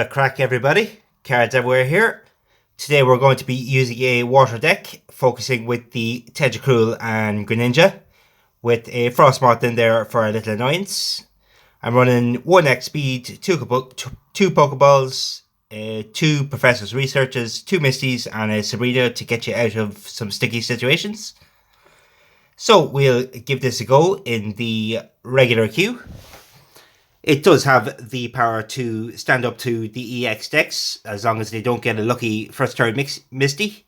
Crack everybody, cards everywhere here. Today we're going to be using a water deck, focusing with the Tentacruel and Greninja, with a Frostmoth in there for a little annoyance. I'm running 1x speed, two Pokeballs, 2 Professor's Researches, 2 Misties, and a Sabrina to get you out of some sticky situations. So we'll give this a go in the regular queue. It does have the power to stand up to the EX decks, as long as they don't get a lucky first turn Misty.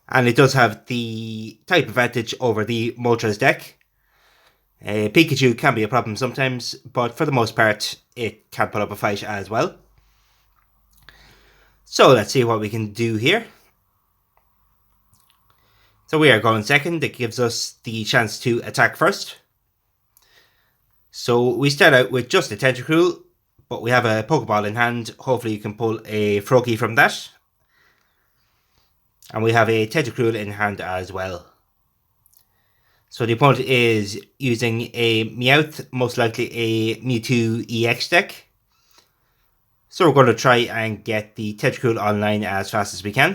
And it does have the type advantage over the Moltres deck. Pikachu can be a problem sometimes, but for the most part, it can put up a fight as well. So let's see what we can do here. So we are going second. It gives us the chance to attack first. So we start out with just a Tentacruel, but we have a Pokeball in hand. Hopefully you can pull a Froakie from that. And we have a Tentacruel in hand as well. So the opponent is using a Meowth, most likely a Mewtwo EX deck. So we're going to try and get the Tentacruel online as fast as we can.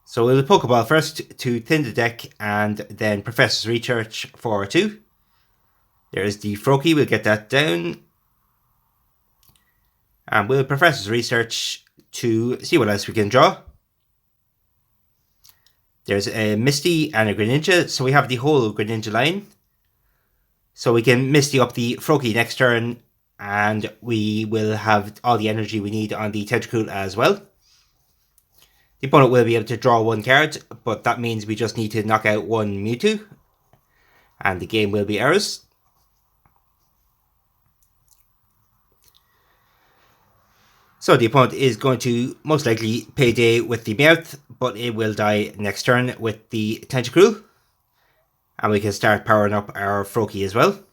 So we'll Pokeball first to thin the deck, and then Professor's Research for 2. There's the Froakie, we'll get that down. And we'll Professor's Research to see what else we can draw. There's a Misty and a Greninja, so we have the whole Greninja line. So we can Misty up the Froakie next turn, and we will have all the energy we need on the Tentacruel as well. The opponent will be able to draw 1 card, but that means we just need to knock out 1 Mewtwo, and the game will be ours. So the opponent is going to most likely payday with the Meowth, but it will die next turn with the Tentacruel. And we can start powering up our Froakie as well.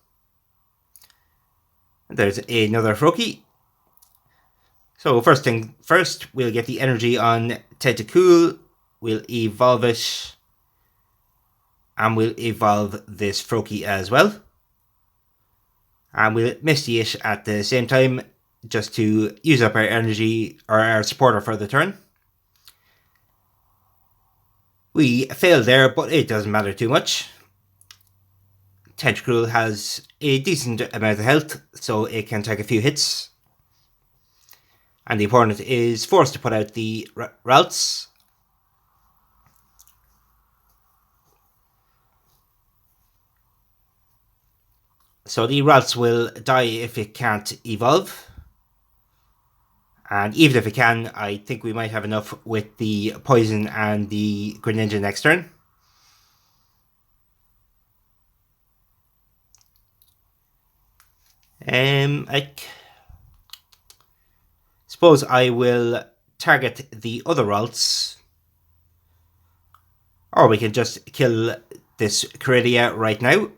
There's another Froakie. So first thing first, we'll get the energy on Tentacruel. We'll evolve it. And we'll evolve this Froakie as well. And we'll Misty it at the same time, just to use up our energy, or our supporter for the turn. We failed there, but it doesn't matter too much. Tentacruel has a decent amount of health, so it can take a few hits. And the opponent is forced to put out the Ralts. So the Ralts will die if it can't evolve. And even if it can, I think we might have enough with the Poison and the Greninja next turn. I suppose I will target the other Ralts. Or we can just kill this Caridia right now.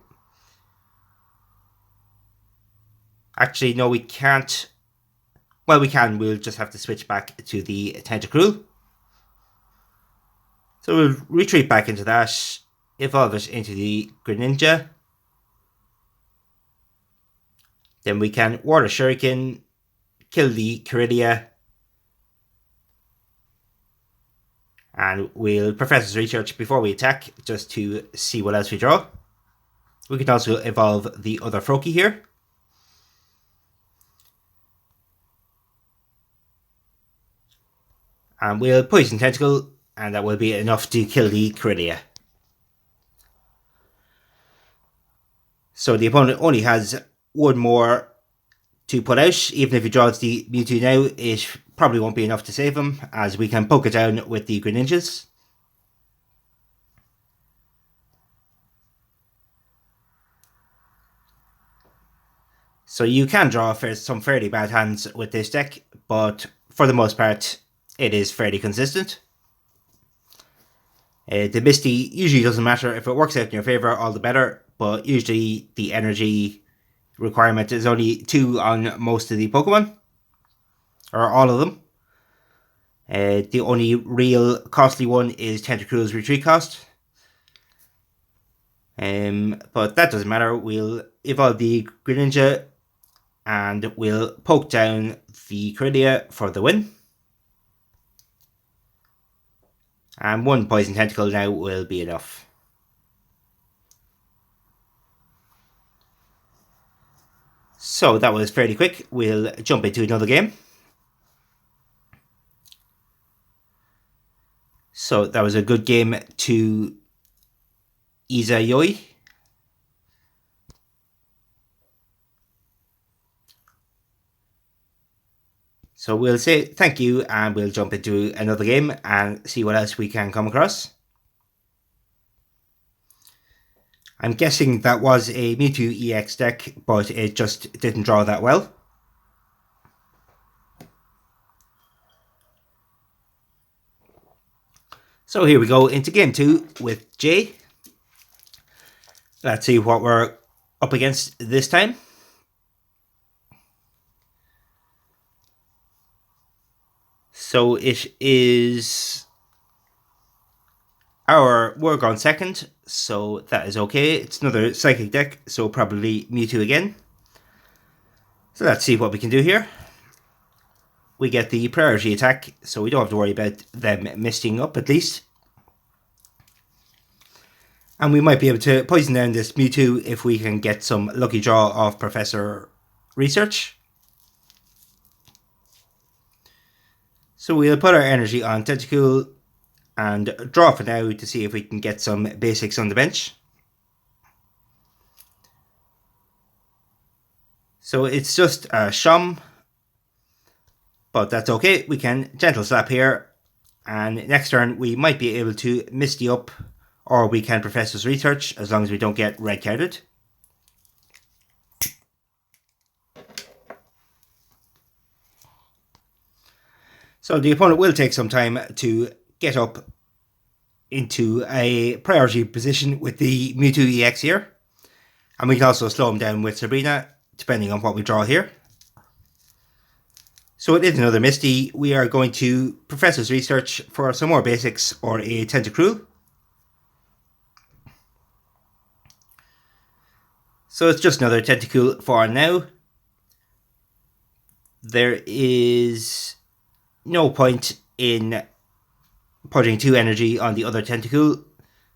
Actually, no, we can't. Well, we can. We'll just have to switch back to the Tentacruel. So we'll retreat back into that, evolve it into the Greninja. Then we can Water Shuriken, kill the Caridia. And we'll Professor's Research before we attack, just to see what else we draw. We can also evolve the other Froakie here. And we'll Poison Tentacle, and that will be enough to kill the Caridia. So the opponent only has 1 more to put out. Even if he draws the Mewtwo now, it probably won't be enough to save him, as we can poke it down with the Greninjas. So you can draw some fairly bad hands with this deck, but for the most part, it is fairly consistent. The Misty usually doesn't matter. If it works out in your favour, all the better, but usually the energy requirement is only 2 on most of the Pokemon, or all of them. The only real costly one is Tentacruel's retreat cost. But that doesn't matter. We'll evolve the Greninja And we'll poke down the Corellia for the win. And one poison tentacle now will be enough. So that was fairly quick. We'll jump into another game. So that was a good game to Izayoi. So we'll say thank you and we'll jump into another game and see what else we can come across. I'm guessing that was a Mewtwo EX deck, but it just didn't draw that well. So here we go into game 2 with Jay. Let's see what we're up against this time. So it is we're gone second, so that is okay. It's another psychic deck, so probably Mewtwo again. So let's see what we can do here. We get the priority attack, so we don't have to worry about them misting up at least. And we might be able to poison down this Mewtwo if we can get some lucky draw off Professor Research. So we'll put our energy on Tentacool and draw for now to see if we can get some basics on the bench. So it's just a Shum, but that's okay. We can Gentle Slap here, and next turn we might be able to Misty up, or we can Professor's Research as long as we don't get red carded. So the opponent will take some time to get up into a priority position with the Mewtwo EX here. And we can also slow him down with Sabrina, depending on what we draw here. So it is another Misty. We are going to Professor's Research for some more basics or a Tentacruel. So it's just another Tentacool for now. There is no point in putting 2 energy on the other Tentacool.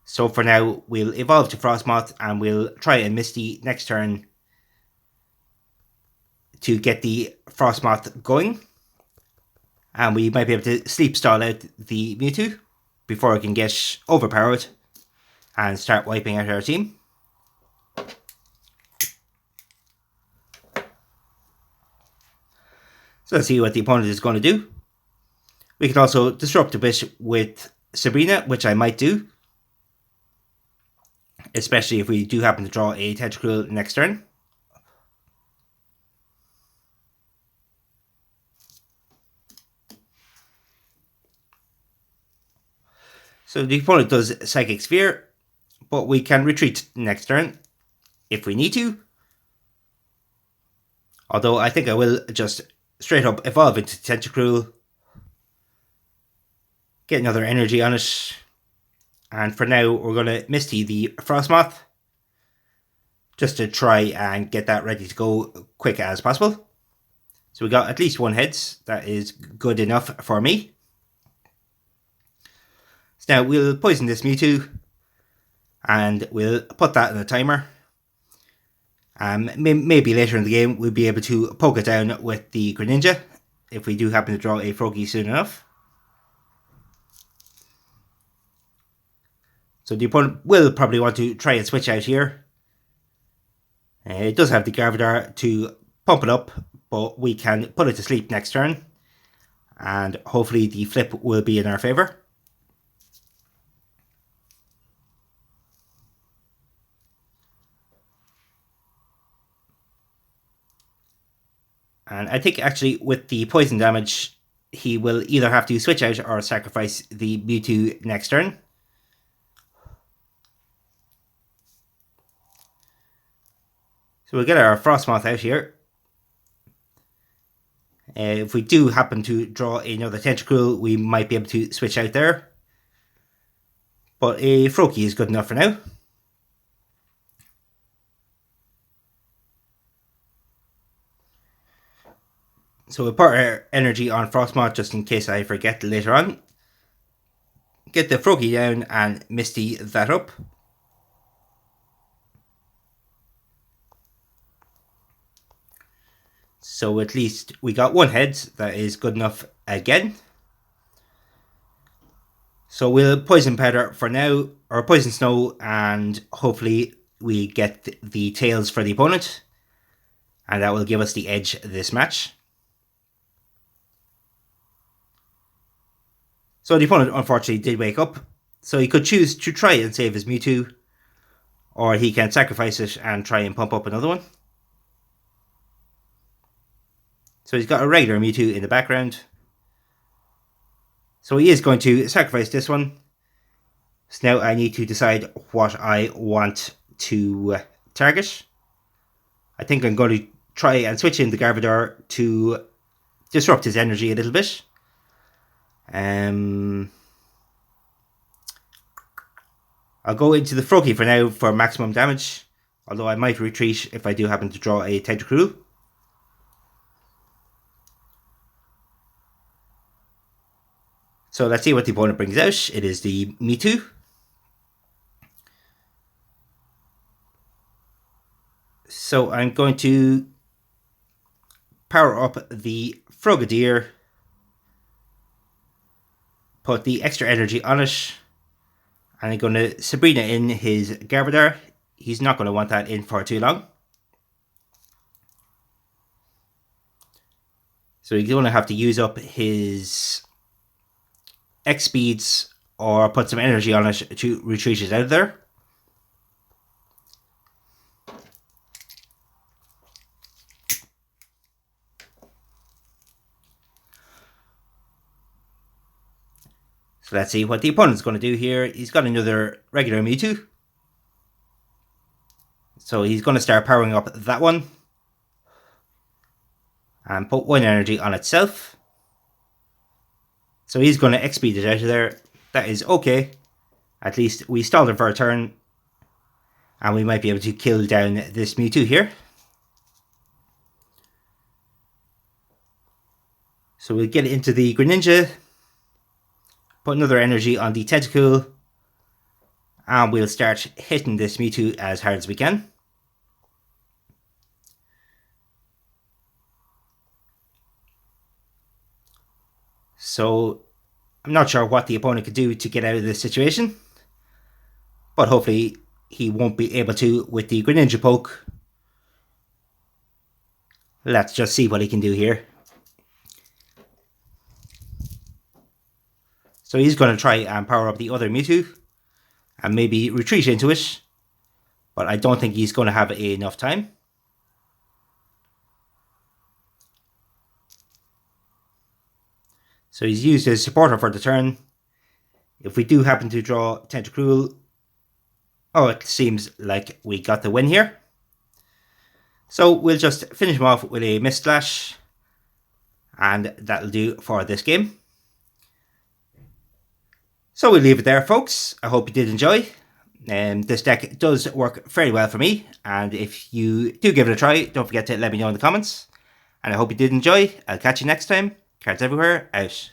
So for now, we'll evolve to Frostmoth and we'll try and Misty next turn to get the Frostmoth going. And we might be able to sleep stall out the Mewtwo before it can get overpowered and start wiping out our team. So let's see what the opponent is going to do. We can also disrupt a bit with Sabrina, which I might do. Especially if we do happen to draw a Tentacruel next turn. So the opponent does Psychic Sphere, but we can retreat next turn if we need to. Although I think I will just straight up evolve into Tentacruel. Get another energy on it. And for now, we're going to Misty the Frostmoth. Just to try and get that ready to go quick as possible. So we got at least 1 heads. That is good enough for me. So now we'll poison this Mewtwo. And we'll put that in a timer. Maybe later in the game we'll be able to poke it down with the Greninja. If we do happen to draw a Froakie soon enough. So the opponent will probably want to try and switch out here. It does have the Gardevoir to pump it up, but we can put it to sleep next turn. And hopefully the flip will be in our favour. And I think actually with the poison damage, he will either have to switch out or sacrifice the Mewtwo next turn. So we'll get our Frostmoth out here. If we do happen to draw another Tentacruel, we might be able to switch out there. But a Froakie is good enough for now. So we'll put our energy on Frostmoth just in case I forget later on. Get the Froggy down and Misty that up. So at least we got one head. That is good enough again. So we'll Poison Powder for now, or Poison Snow, and hopefully we get the tails for the opponent. And that will give us the edge this match. So the opponent unfortunately did wake up. So he could choose to try and save his Mewtwo, or he can sacrifice it and try and pump up another one. So he's got a regular Mewtwo in the background. So he is going to sacrifice this one. So now I need to decide what I want to target. I think I'm going to try and switch in the Garbodor to disrupt his energy a little bit. I'll go into the Froggy for now for maximum damage. Although I might retreat if I do happen to draw a Tentacruel. So let's see what the opponent brings out. It is the Mewtwo. So I'm going to power up the Frogadier. Put the extra energy on it. And I'm going to Sabrina in his Garbodor. He's not going to want that in for too long. So he's going to have to use up his X speeds or put some energy on it to retreat it out of there. So let's see what the opponent's going to do here. He's got another regular Mewtwo. So he's going to start powering up that one. And put one energy on itself. So he's going to X-speed it out of there. That is okay. At least we stalled him for a turn. And we might be able to kill down this Mewtwo here. So we'll get into the Greninja. Put another energy on the Tentacool. And we'll start hitting this Mewtwo as hard as we can. So I'm not sure what the opponent could do to get out of this situation. But hopefully he won't be able to with the Greninja poke. Let's just see what he can do here. So he's going to try and power up the other Mewtwo. And maybe retreat into it. But I don't think he's going to have enough time. So he's used his supporter for the turn. If we do happen to draw Tentacruel, oh, it seems like we got the win here. So we'll just finish him off with a Mist Slash. And that'll do for this game. So we'll leave it there, folks. I hope you did enjoy. This deck does work very well for me. And if you do give it a try, don't forget to let me know in the comments. And I hope you did enjoy. I'll catch you next time. Cards everywhere, out.